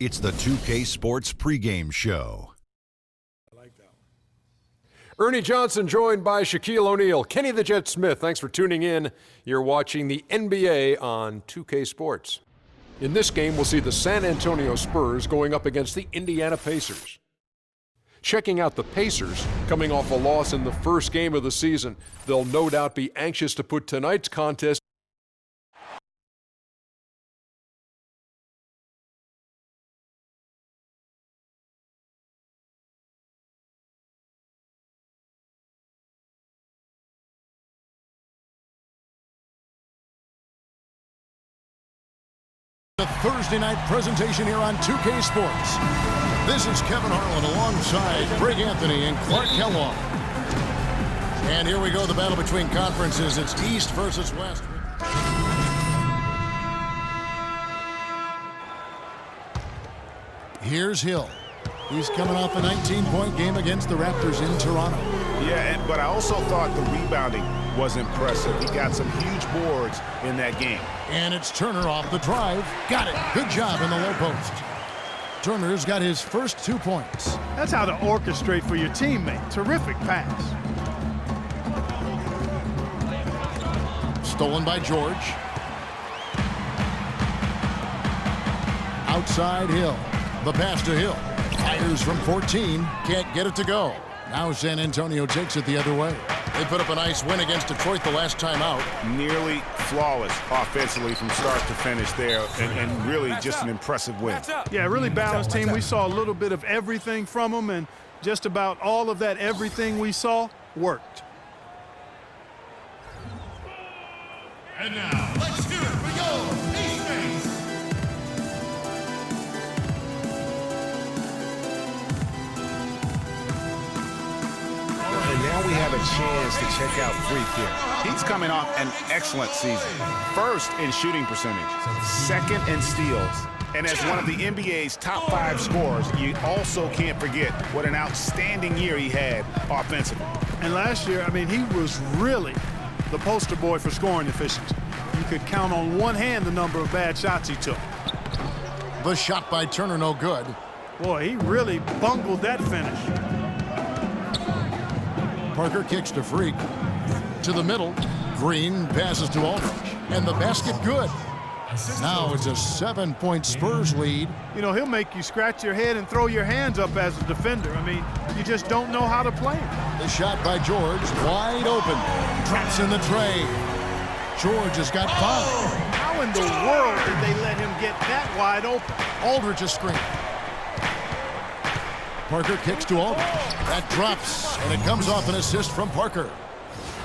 It's the 2K Sports pregame show. I like that one. Ernie Johnson joined by Shaquille O'Neal. Kenny the Jet Smith, thanks for tuning in. You're watching the NBA on 2K Sports. In this game, we'll see the San Antonio Spurs going up against the Indiana Pacers. Checking out the Pacers, coming off a loss in the first game of the season, they'll no doubt be anxious to put tonight's contest The Thursday night presentation here on 2K Sports. This is Kevin Harlan alongside Greg Anthony and Clark Kellogg. And here we go, the battle between conferences. It's East versus West. Here's Hill. He's coming off a 19-point game against the Raptors in Toronto. Yeah, but I also thought the rebounding was impressive. He got some huge boards in that game. And it's Turner off the drive. Got it. Good job in the low post. Turner's got his first 2 points. That's how to orchestrate for your teammate. Terrific pass. Stolen by George. Outside Hill. The pass to Hill. Fires from 14. Can't get it to go. Now San Antonio takes it the other way. They put up a nice win against Detroit the last time out. Nearly flawless offensively from start to finish there, and really just an impressive win. Yeah, really balanced team. We saw a little bit of everything from them, and just about all of that everything we saw worked. And now, let's hear it for your East Base. And now we have a chance to check out Freak here. He's coming off an excellent season. First in shooting percentage, second in steals. And as one of the NBA's top 5 scorers, you also can't forget what an outstanding year he had offensively. And last year, I mean, he was really the poster boy for scoring efficiency. You could count on one hand the number of bad shots he took. The shot by Turner, no good. Boy, he really bungled that finish. Parker kicks to Freak. To the middle. Green passes to Aldridge. And the basket good. Now it's a 7-point Spurs lead. You know, he'll make you scratch your head and throw your hands up as a defender. I mean, you just don't know how to play him. The shot by George, wide open. Drops in the tray. George has got 5. How in the world did they let him get that wide open? Aldridge a screen. Parker kicks to Aldridge. That drops, and it comes off an assist from Parker.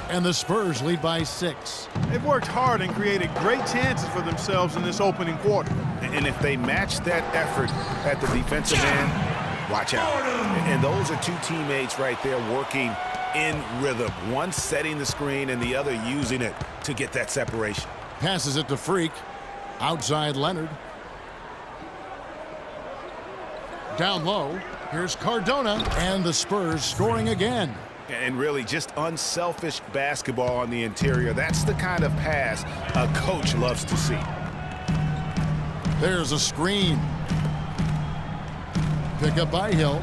And the Spurs lead by 6. They've worked hard and created great chances for themselves in this opening quarter. And if they match that effort at the defensive end, watch out. And those are 2 teammates right there working in rhythm. One setting the screen and the other using it to get that separation. Passes it to Freak. Outside Leonard. Down low. Here's Cardona. And the Spurs scoring again. And really just unselfish basketball on the interior. That's the kind of pass a coach loves to see. There's a screen. Pick up by Hill.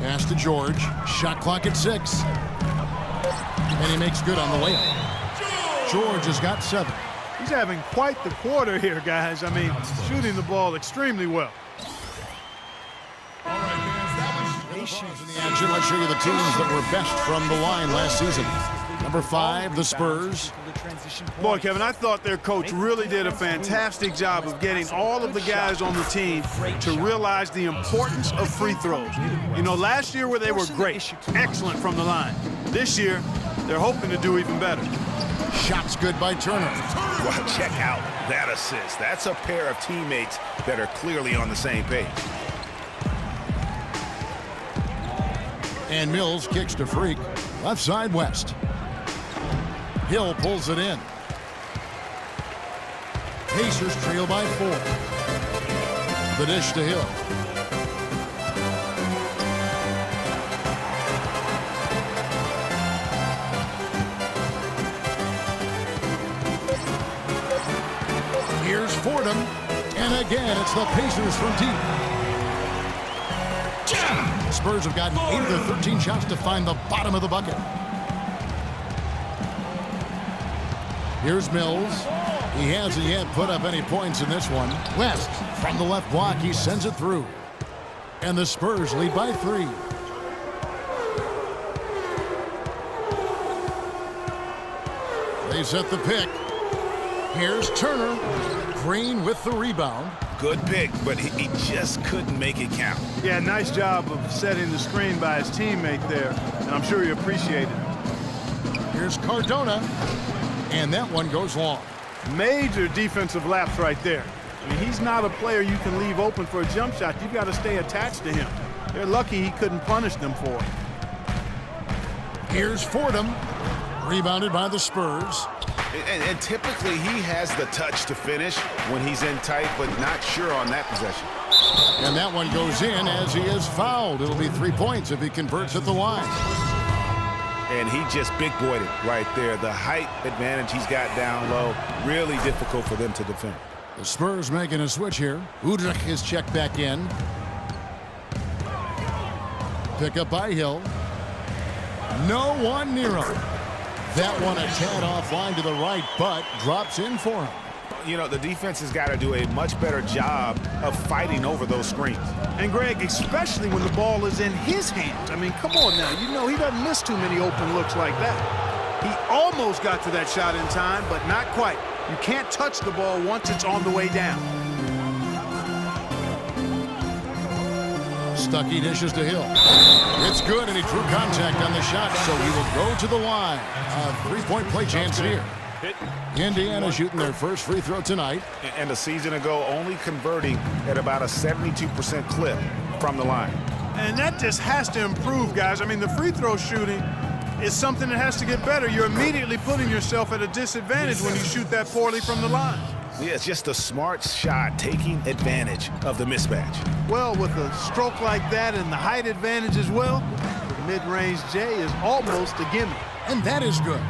Pass to George. Shot clock at 6. And he makes good on the layup. George has got 7. He's having quite the quarter here, guys. I mean, shooting the ball extremely well. In the action, let's show you the teams that were best from the line last season. Number 5, the Spurs. Boy, Kevin, I thought their coach really did a fantastic job of getting all of the guys on the team to realize the importance of free throws. You know, last year where they were great, excellent from the line. This year, they're hoping to do even better. Shots good by Turner. Well, check out that assist. That's a pair of teammates that are clearly on the same page. And Mills kicks to Freak. Left side West. Hill pulls it in. Pacers trail by 4. The dish to Hill. Here's Fordham. And again, it's the Pacers from deep. Spurs have gotten 8 of their 13 shots to find the bottom of the bucket. Here's Mills. He hasn't yet put up any points in this one. West from the left block. He sends it through. And the Spurs lead by 3. They set the pick. Here's Turner. Green with the rebound. Good pick, but he just couldn't make it count. Yeah, nice job of setting the screen by his teammate there, and I'm sure he appreciated it. Here's Cardona, and that one goes long. Major defensive lapse right there. I mean, he's not a player you can leave open for a jump shot. You've got to stay attached to him. They're lucky he couldn't punish them for it. Here's Fordham, rebounded by the Spurs. And typically he has the touch to finish when he's in tight, but not sure on that possession. And that one goes in as he is fouled. It'll be 3 points if he converts at the line. And he just big-boyed it right there. The height advantage he's got down low, really difficult for them to defend. The Spurs making a switch here. Udrich is checked back in. Pick up by Hill. No one near him. That one a tad offline to the right, but drops in for him. You know, the defense has got to do a much better job of fighting over those screens. And, Greg, especially when the ball is in his hands. I mean, come on now. You know he doesn't miss too many open looks like that. He almost got to that shot in time, but not quite. You can't touch the ball once it's on the way down. Stuckey dishes to Hill. It's good, and he drew contact on the shot, so he will go to the line. A 3-point play chance here. Indiana shooting their first free throw tonight. And a season ago, only converting at about a 72% clip from the line. And that just has to improve, guys. I mean, the free throw shooting is something that has to get better. You're immediately putting yourself at a disadvantage when you shoot that poorly from the line. Yeah, it's just a smart shot, taking advantage of the mismatch. Well, with a stroke like that and the height advantage as well, the mid-range J is almost a gimme. And that is good.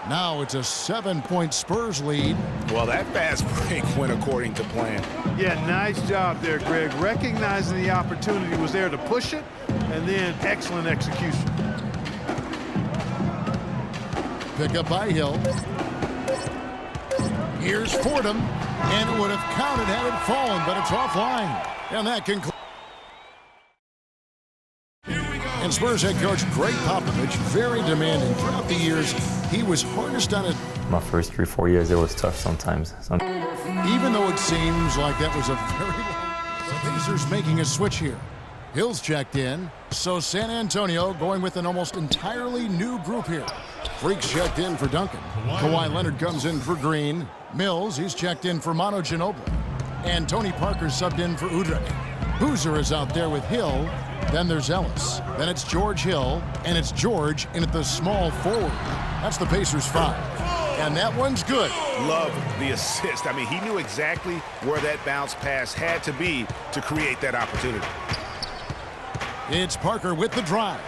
Now it's a 7-point Spurs lead. Well, that fast break went according to plan. Yeah, nice job there, Greg. Recognizing the opportunity was there to push it, and then excellent execution. Pick up by Hill. Here's Fordham, and it would have counted had it fallen, but it's offline. And that concludes. And Spurs head coach Greg Popovich, very demanding throughout the years. He was hardest on it. My first 3-4 years, it was tough sometimes. Even though it seems like that was a very long. The Pacers making a switch here. Hill's checked in, so San Antonio going with an almost entirely new group here. Freaks checked in for Duncan. Kawhi Leonard comes in for Green. Mills, he's checked in for Manu Ginobili. And Tony Parker subbed in for Udrich. Boozer is out there with Hill. Then there's Ellis. Then it's George Hill. And it's George in at the small forward. That's the Pacers 5. And that one's good. Love the assist. I mean, he knew exactly where that bounce pass had to be to create that opportunity. It's Parker with the drive.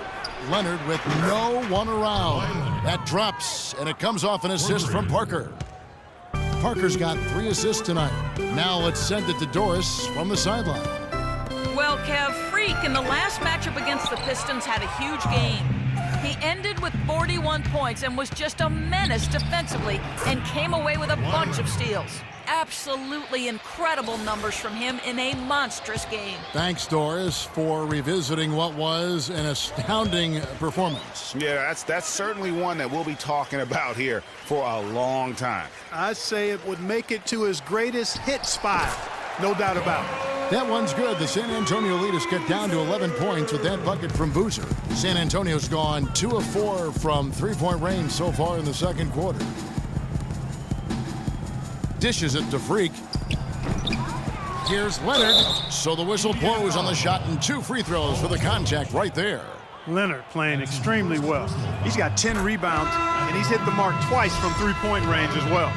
Leonard with no one around. That drops, and it comes off an assist from Parker. Parker's got 3 assists tonight. Now let's send it to Doris from the sideline. Well, Kev, Freak in the last matchup against the Pistons had a huge game. He ended with 41 points and was just a menace defensively and came away with a bunch of steals. Absolutely incredible numbers from him in a monstrous game. Thanks, Doris, for revisiting what was an astounding performance. Yeah, that's certainly one that we'll be talking about here for a long time. I'd say it would make it to his greatest hit spot. No doubt about it. That one's good. The San Antonio lead has cut down to 11 points with that bucket from Boozer. San Antonio's gone 2 of 4 from 3-point range so far in the second quarter. Dishes it to Freak. Here's Leonard. So the whistle blows on the shot and 2 free throws for the contact right there. Leonard playing extremely well. He's got 10 rebounds, and he's hit the mark twice from 3-point range as well.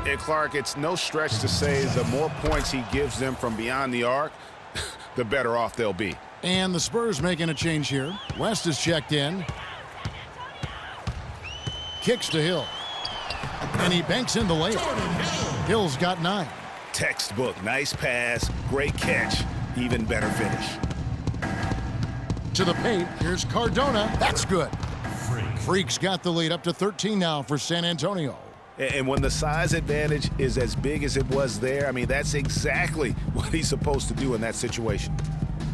And Clark, it's no stretch to say the more points he gives them from beyond the arc, the better off they'll be. And the Spurs making a change here. West is checked in. Kicks to Hill. And he banks in the layup. Hill's got 9. Textbook. Nice pass, great catch, even better finish. To the paint, here's Cardona. That's good. Freak's got the lead up to 13 now for San Antonio. And when the size advantage is as big as it was there, I mean, that's exactly what he's supposed to do in that situation.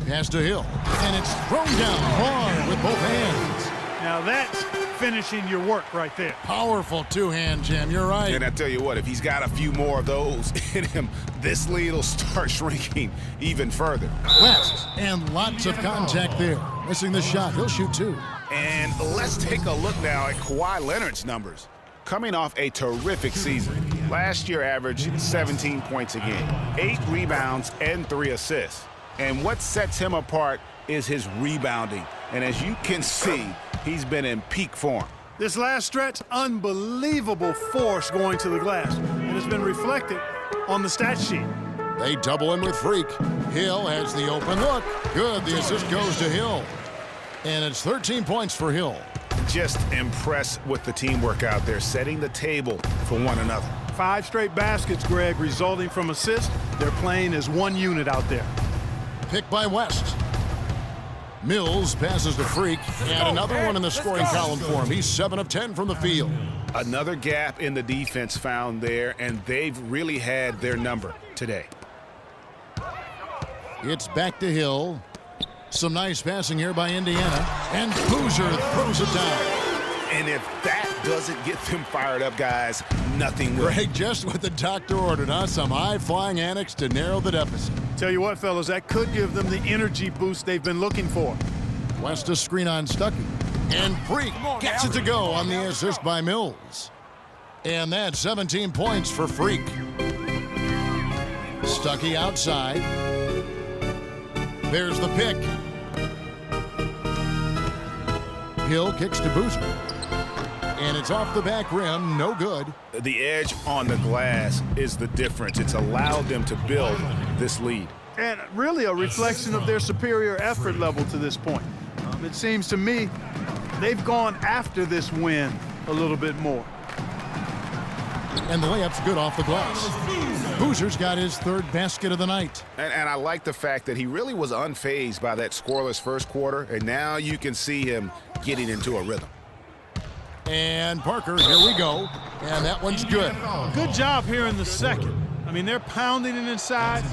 Pass to Hill, and it's thrown down hard with both hands. Now that's finishing your work right there. Powerful two-hand jam, you're right. And I tell you what, if he's got a few more of those in him, this lead will start shrinking even further. West, and lots of contact there. Missing the shot, he'll shoot two. And let's take a look now at Kawhi Leonard's numbers. Coming off a terrific season. Last year averaged 17 points a game, 8 rebounds, and 3 assists. And what sets him apart is his rebounding. And as you can see, he's been in peak form. This last stretch, unbelievable force going to the glass. And it's been reflected on the stat sheet. They double him with Freak. Hill has the open look. Good, the assist goes to Hill. And it's 13 points for Hill. Just impressed with the teamwork out there, setting the table for one another. 5 straight baskets, Greg, resulting from assists. They're playing as one unit out there. Pick by West. Mills passes to Freak, and another one in the scoring column for him. He's 7 of 10 from the field. Another gap in the defense found there, and they've really had their number today. It's back to Hill. Some nice passing here by Indiana, and Boozer throws it down. And if that doesn't get them fired up, guys, nothing will. Greg, just what the doctor ordered, huh? Some high-flying annex to narrow the deficit. Tell you what, fellas, that could give them the energy boost they've been looking for. West a screen on Stuckey. And Freak gets it to go on the assist by Mills. And that's 17 points for Freak. Stuckey outside. There's the pick. Hill kicks to Boozer. And it's off the back rim, no good. The edge on the glass is the difference. It's allowed them to build this lead. And really a reflection of their superior effort level to this point. It seems to me they've gone after this win a little bit more. And the layup's good off the glass. Boozer's got his 3rd basket of the night. And I like the fact that he really was unfazed by that scoreless first quarter, and now you can see him getting into a rhythm. And Parker, here we go. And that one's good. Good job here in the second. I mean, they're pounding it inside,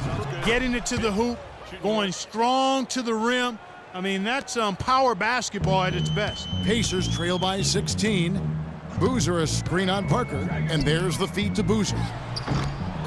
getting it to the hoop, going strong to the rim. I mean, that's power basketball at its best. Pacers trail by 16. Boozer a screen on Parker, and there's the feed to Boozer.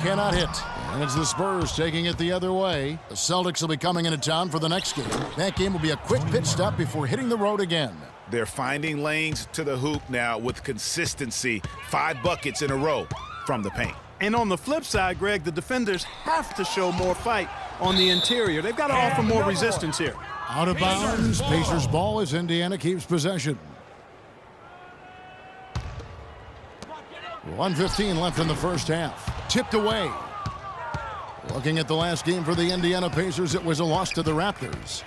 Cannot hit. And it's the Spurs taking it the other way. The Celtics will be coming into town for the next game. That game will be a quick pit stop before hitting the road again. They're finding lanes to the hoop now with consistency. 5 buckets in a row from the paint. And on the flip side, Greg, the defenders have to show more fight on the interior. They've got to offer more resistance here. Out of bounds, Pacers ball as Indiana keeps possession. 1:15 left in the first half. Tipped away. Looking at the last game for the Indiana Pacers, it was a loss to the Raptors.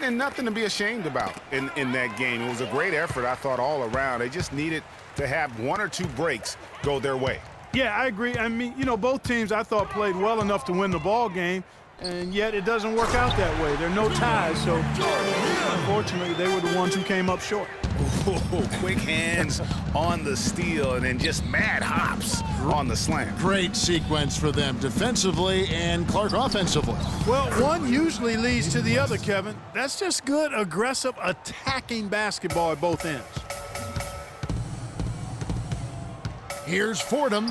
And nothing to be ashamed about in that game. It was a great effort, I thought, all around. They just needed to have 1 or 2 breaks go their way. Yeah, I agree. I mean, you know, both teams, I thought, played well enough to win the ball game, and yet it doesn't work out that way. There are no ties, so unfortunately, they were the ones who came up short. Ooh, quick hands on the steal and then just mad hops on the slam. Great sequence for them defensively and Clark offensively. Well, one usually leads to the other, Kevin. That's just good, aggressive, attacking basketball at both ends. Here's Fordham,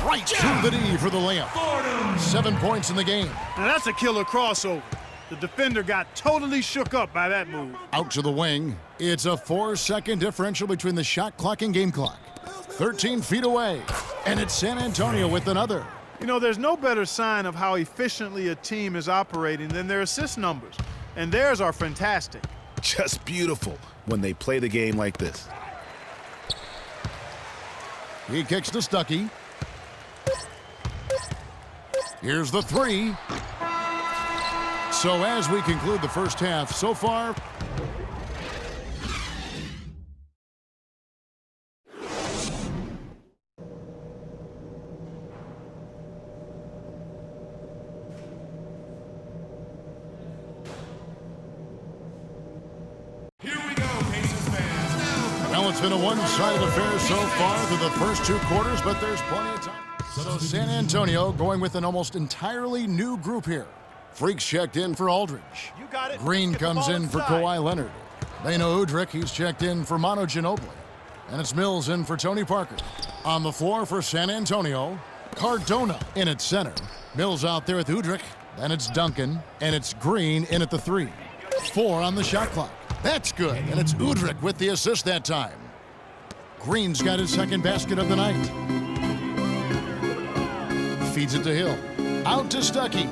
right through the D for the layup. 7 points in the game. Now that's a killer crossover. The defender got totally shook up by that move. Out to the wing. It's a 4-second differential between the shot clock and game clock. 13 feet away, and it's San Antonio with another. You know, there's no better sign of how efficiently a team is operating than their assist numbers, and theirs are fantastic. Just beautiful when they play the game like this. He kicks to Stuckey. Here's the 3. So as we conclude the first half, so far, It's been a one-sided affair so far through the first 2 quarters, but there's plenty of time. So San Antonio going with an almost entirely new group here. Freaks checked in for Aldridge. Green comes in for Kawhi Leonard. Beno Udrih, he's checked in for Manu Ginobili. And it's Mills in for Tony Parker. On the floor for San Antonio, Cardona in at center. Mills out there with Udrih. Then it's Duncan, and it's Green in at the 3. 4 on the shot clock. That's good, and it's Udrih with the assist that time. Green's got his second basket of the night. Feeds it to Hill. Out to Stuckey.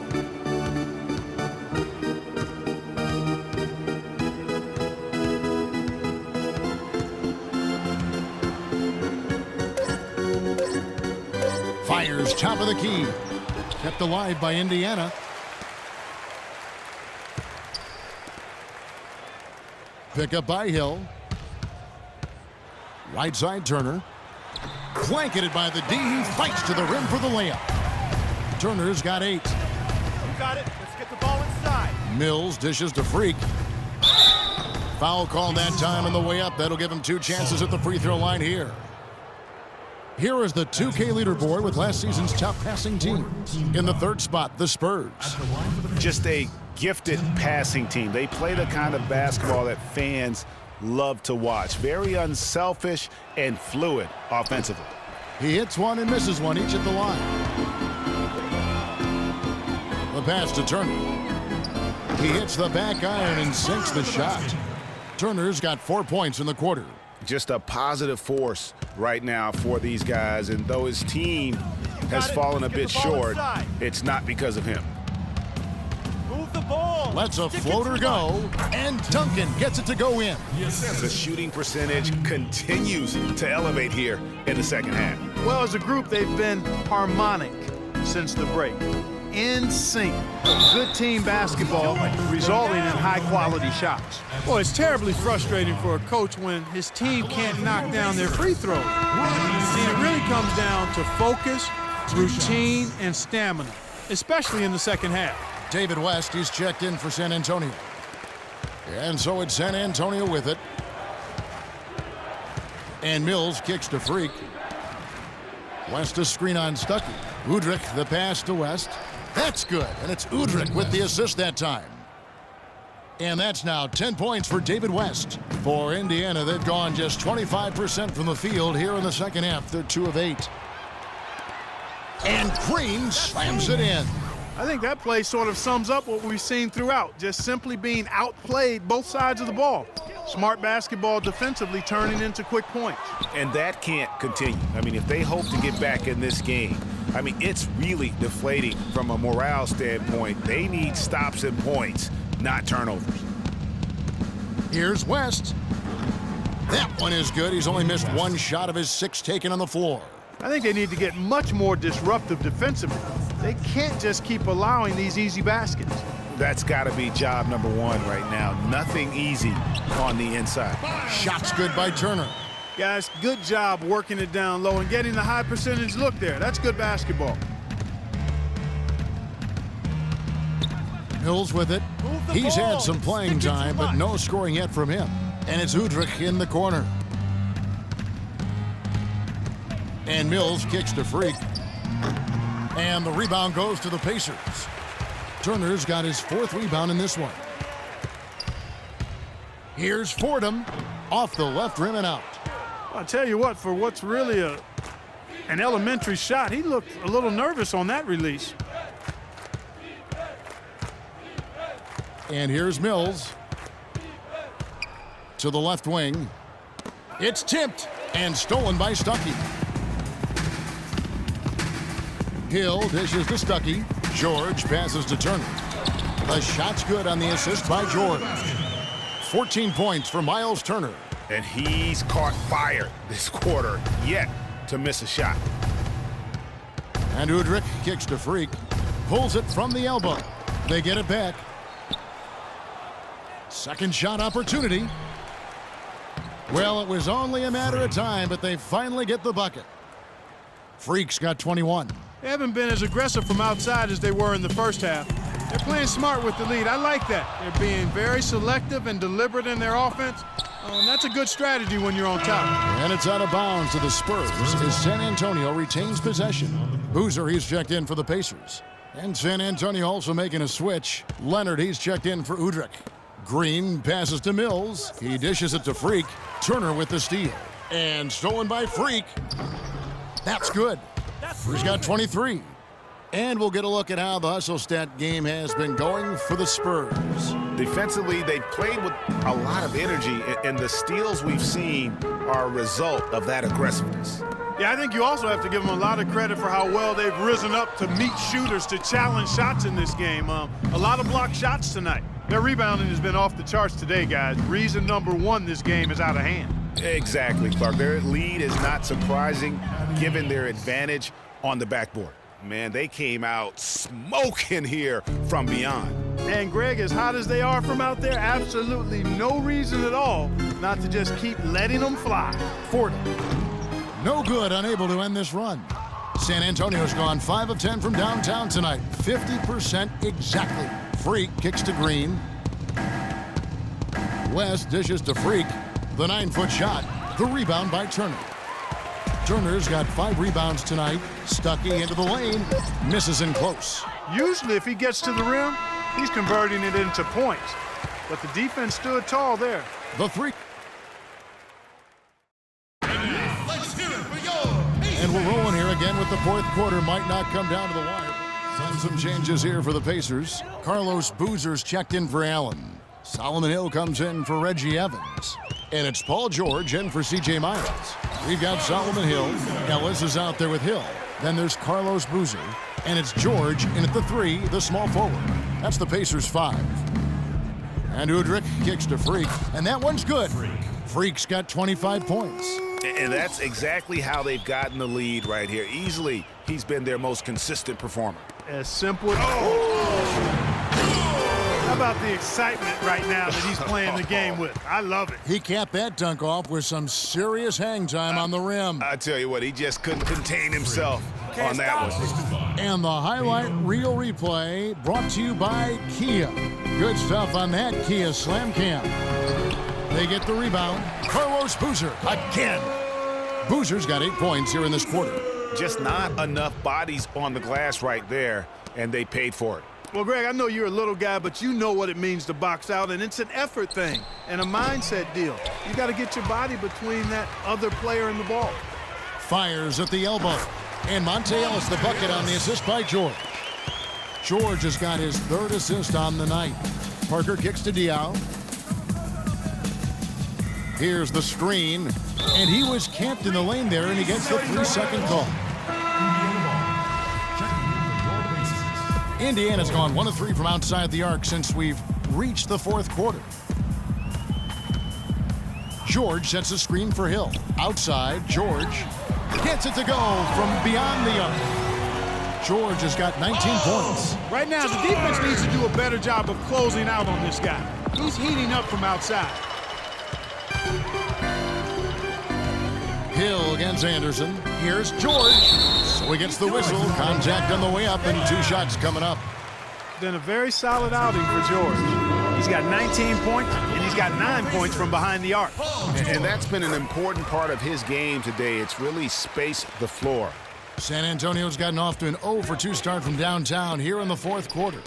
Fires top of the key. Kept alive by Indiana. Pick up by Hill. Right side Turner. Blanketed by the D. He fights to the rim for the layup. Turner's got 8. You got it. Let's get the ball inside. Mills dishes to Freak. Foul call that time on the way up. That'll give him 2 chances at the free throw line here. Here is the 2K leaderboard with last season's top passing team. In the 3rd spot, the Spurs. Just a gifted passing team. They play the kind of basketball that fans love to watch. Very unselfish and fluid offensively. He hits one and misses one, each at the line. The pass to Turner. He hits the back iron and sinks the shot. Turner's got 4 points in the quarter. Just a positive force right now for these guys, and though his team has fallen a bit short, it's not because of him. Move the ball. Lets a floater go, and Duncan gets it to go in. The shooting percentage continues to elevate here in the second half. Well, as a group, they've been harmonic since the break. In sync. Good team basketball resulting in high-quality shots. Well, it's terribly frustrating for a coach when his team can't knock down their free throws. See, it really comes down to focus, routine, and stamina, especially in the second half. David West, he's checked in for San Antonio. And so it's San Antonio with it. And Mills kicks to Freak. West a screen on Stuckey. Udrih, the pass to West. That's good, and it's Udrih with the assist that time. And that's now 10 points for David West. For Indiana, they've gone just 25% from the field here in the second half. They're 2 of 8. And Green slams it in. I think that play sort of sums up what we've seen throughout, just simply being outplayed both sides of the ball. Smart basketball defensively turning into quick points. And that can't continue. I mean, if they hope to get back in this game, I mean, it's really deflating from a morale standpoint. They need stops and points, not turnovers. Here's West. That one is good. He's only missed 1 shot of his 6 taken on the floor. I think they need to get much more disruptive defensively. They can't just keep allowing these easy baskets. That's got to be job number 1 right now. Nothing easy on the inside. Shots good by Turner. Guys, good job working it down low and getting the high percentage look there. That's good basketball. Mills with it. He's had some playing time, but no scoring yet from him. And it's Udrih in the corner. And Mills kicks to Freak. And the rebound goes to the Pacers. Turner's got his 4th rebound in this one. Here's Fordham off the left rim and out. I'll tell you what, for what's really an elementary shot, he looked a little nervous on that release. And here's Mills to the left wing. It's tipped and stolen by Stuckey. Hill dishes to Stuckey. George passes to Turner. The shot's good on the assist by George. 14 points for Miles Turner. And he's caught fire this quarter, yet to miss a shot. And Udrih kicks to Freak. Pulls it from the elbow. They get it back. Second shot opportunity. Well, it was only a matter of time, but they finally get the bucket. Freak's got 21. They haven't been as aggressive from outside as they were in the first half. They're playing smart with the lead. I like that. They're being very selective and deliberate in their offense. That's a good strategy when you're on top. And it's out of bounds to the Spurs as San Antonio retains possession. Boozer, he's checked in for the Pacers. And San Antonio also making a switch. Leonard, he's checked in for Udrih. Green passes to Mills. He dishes it to Freak. Turner with the steal. And stolen by Freak. That's good. He's got 23. And we'll get a look at how the hustle stat game has been going for the Spurs. Defensively, they've played with a lot of energy, and the steals we've seen are a result of that aggressiveness. Yeah, I think you also have to give them a lot of credit for how well they've risen up to meet shooters to challenge shots in this game. A lot of blocked shots tonight. Their rebounding has been off the charts today, guys. Reason number one, this game is out of hand. Exactly, Clark. Their lead is not surprising given their advantage on the backboard. Man, they came out smoking here from beyond. And Greg, as hot as they are from out there, absolutely no reason at all not to just keep letting them fly. 40. No good, unable to end this run. San Antonio's gone 5 of 10 from downtown tonight. 50% exactly. Freak kicks to Green. West dishes to Freak. The 9-foot shot. The rebound by Turner. Turner's got 5 rebounds tonight. Stuckey into the lane. Misses in close. Usually if he gets to the rim, he's converting it into points. But the defense stood tall there. The 3. And we're rolling here again with the fourth quarter. Might not come down to the wire. Some changes here for the Pacers. Carlos Boozer's checked in for Allen. Solomon Hill comes in for Reggie Evans. And it's Paul George in for C.J. Miles. We've got Solomon Hill. Ellis is out there with Hill. Then there's Carlos Boozer. And it's George in at the 3, the small forward. That's the Pacers' 5. And Udrih kicks to Freak. And that one's good. Freak's got 25 points. And that's exactly how they've gotten the lead right here. Easily, he's been their most consistent performer. As simple as... How about the excitement right now that he's playing the game with? I love it. He capped that dunk off with some serious hang time on the rim. I tell you what, he just couldn't contain himself on that one. And the highlight reel replay brought to you by Kia. Good stuff on that Kia Slam Cam. They get the rebound. Carlos Boozer again. Boozer's got 8 points here in this quarter. Just not enough bodies on the glass right there, and they paid for it. Well, Greg, I know you're a little guy, but you know what it means to box out, and it's an effort thing and a mindset deal. You got to get your body between that other player and the ball. Fires at the elbow. And Monte Ellis the bucket on the assist by George. George has got his 3rd assist on the night. Parker kicks to Diaw. Here's the screen. And he was camped in the lane there, and he gets the 3-second call. Indiana's gone 1 of 3 from outside the arc since we've reached the fourth quarter. George sets a screen for Hill. Outside, George gets it to go from beyond the arc. George has got 19 points. Right now, the defense needs to do a better job of closing out on this guy. He's heating up from outside. Hill against Anderson. Here's George. So he gets the whistle. Contact on the way up, and 2 shots coming up. Been a very solid outing for George. He's got 19 points, and he's got 9 points from behind the arc. And that's been an important part of his game today. It's really spaced the floor. San Antonio's gotten off to an 0 for 2 start from downtown here in the fourth quarter.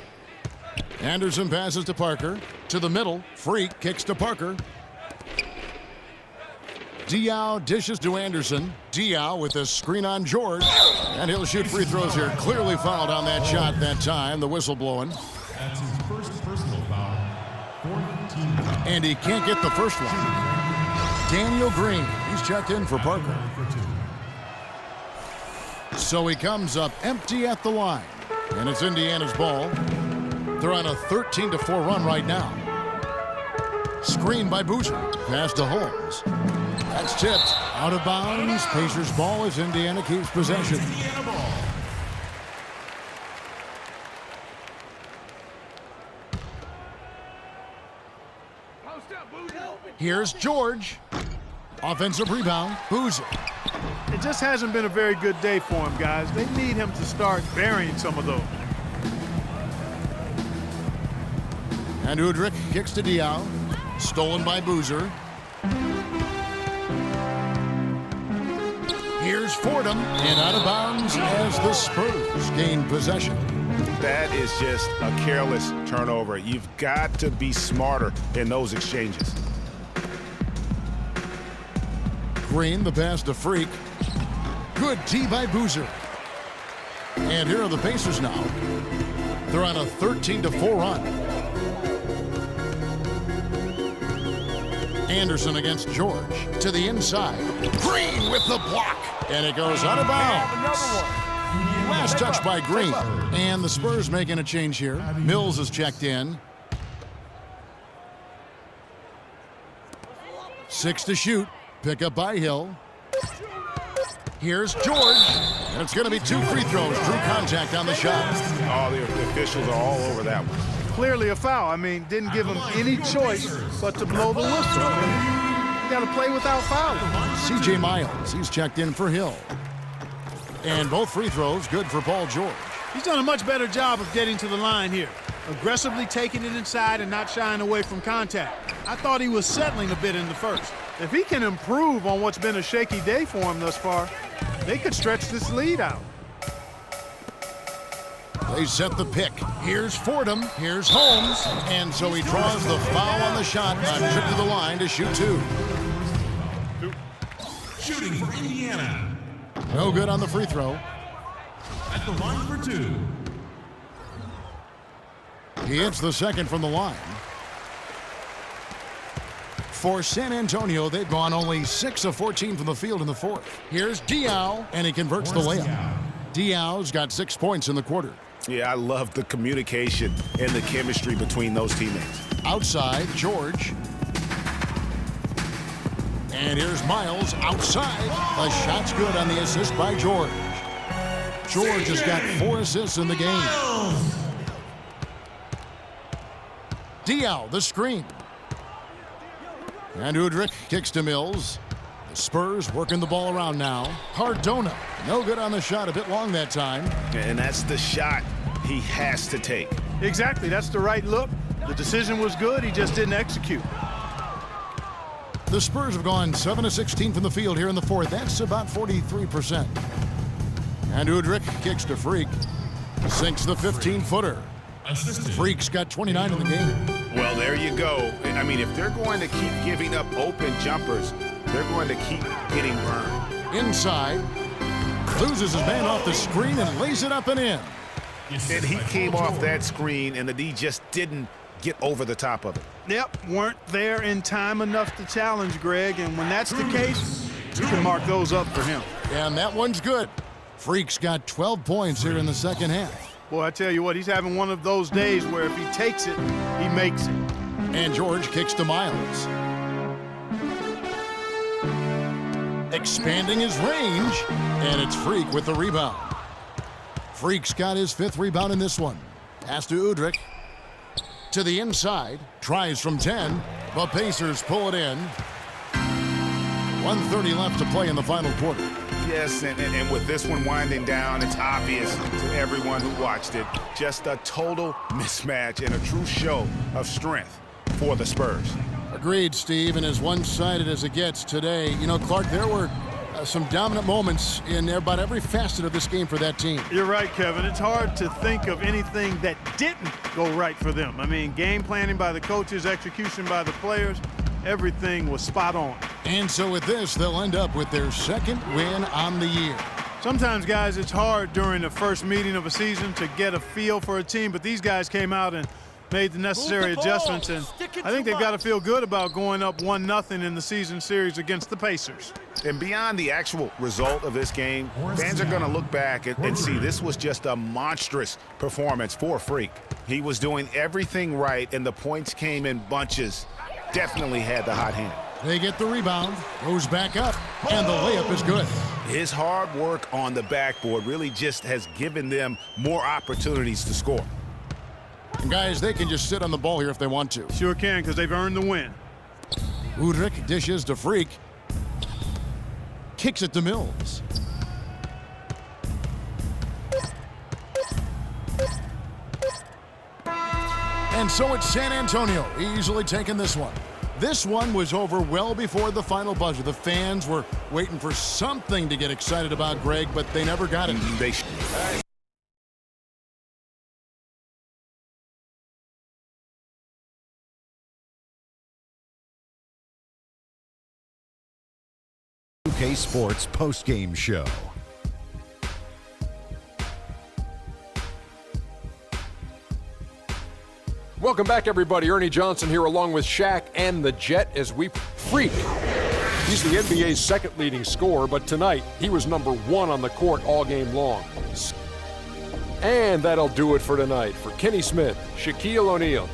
Anderson passes to Parker. To the middle. Freak kicks to Parker. Diaw dishes to Anderson. Diaw with a screen on George. And he'll shoot free throws here. Clearly fouled on that shot that time. The whistle blowing. That's his first personal foul. 14. And he can't get the first one. Daniel Green. He's checked in for Parker. So he comes up empty at the line. And it's Indiana's ball. They're on a 13-4 run right now. Screen by Boozer. Pass to Holmes. That's tipped. Out of bounds. Pacers ball as Indiana keeps possession. Here's George. Offensive rebound. Boozer. It just hasn't been a very good day for him, guys. They need him to start burying some of those. And Udrich kicks to Diaw. Stolen by Boozer. Here's Fordham, and out of bounds as the Spurs gain possession. That is just a careless turnover. You've got to be smarter in those exchanges. Green, the pass to Freak. Good D by Boozer. And here are the Pacers now. They're on a 13-4 run. Anderson against George. To the inside. Green with the block. And it goes out of bounds. Last touch by Green. And the Spurs making a change here. Mills is checked in. 6 to shoot. Pick up by Hill. Here's George. And it's going to be 2 free throws. Drew contact on the shot. Oh, the officials are all over that one. Clearly a foul. I mean, didn't give him any choice but to blow the whistle. You got to play without fouling. C.J. Miles, he's checked in for Hill. And both free throws good for Paul George. He's done a much better job of getting to the line here. Aggressively taking it inside and not shying away from contact. I thought he was settling a bit in the first. If he can improve on what's been a shaky day for him thus far, they could stretch this lead out. They set the pick. Here's Fordham. Here's Holmes. And so he draws the foul on the shot. A trip to the line to shoot 2. Shooting for Indiana. No good on the free throw. At the line for 2. He hits the second from the line. For San Antonio, they've gone only 6 of 14 from the field in the fourth. Here's Diaw, and he converts the layup. Diaw's got 6 points in the quarter. Yeah, I love the communication and the chemistry between those teammates. Outside, George. And here's Miles outside. The shot's good on the assist by George. George has got 4 assists in the game. Diaw, the screen. And Udrich kicks to Mills. The Spurs working the ball around now. Cardona, no good on the shot, a bit long that time. And that's the shot he has to take. Exactly, that's the right look. The decision was good, he just didn't execute. The Spurs have gone 7 of 16 from the field here in the fourth. That's about 43%. And Udrich kicks to Freak. Sinks the 15-footer. Freak's got 29 in the game. Well, there you go. I mean, if they're going to keep giving up open jumpers, they're going to keep getting burned. Inside. Loses his man off the screen and lays it up and in. And he came off that screen, and the D just didn't get over the top of it. Yep, weren't there in time enough to challenge Greg, and when that's the case, you can mark those up for him. And that one's good. Freak's got 12 points here in the second half. Boy, I tell you what, he's having one of those days where if he takes it, he makes it. And George kicks to Miles. Expanding his range, and it's Freak with the rebound. Freak's got his 5th rebound in this one. Pass to Udrich. To the inside, tries from 10. The Pacers pull it in. 1:30 left to play in the final quarter. Yes, and with this one winding down, it's obvious to everyone who watched it. Just a total mismatch and a true show of strength for the Spurs. Agreed, Steve, and as one-sided as it gets today. You know, Clark, there were some dominant moments in about every facet of this game for that team. You're right, Kevin. It's hard to think of anything that didn't go right for them. I mean, game planning by the coaches, execution by the players, everything was spot on. And so with this, they'll end up with their 2nd win on the year. Sometimes, guys, it's hard during the first meeting of a season to get a feel for a team, but these guys came out and made the necessary adjustments, and I think they've got to feel good about going up 1-0 in the season series against the Pacers. And beyond the actual result of this game, fans are going to look back and see this was just a monstrous performance for Freak. He was doing everything right, and the points came in bunches. Definitely had the hot hand. They get the rebound, goes back up, and the layup is good. His hard work on the backboard really just has given them more opportunities to score. And guys, they can just sit on the ball here if they want to. Sure can, because they've earned the win. Udrich dishes to Freak. Kicks it to Mills. And so it's San Antonio easily taking this one. This one was over well before the final buzzer. The fans were waiting for something to get excited about, Greg, but they never got it. NBA2K Sports postgame show. Welcome back, everybody. Ernie Johnson here along with Shaq and the Jet as we freak. He's the NBA's second leading scorer, but tonight he was number 1 on the court all game long. And that'll do it for tonight. For Kenny Smith, Shaquille O'Neal,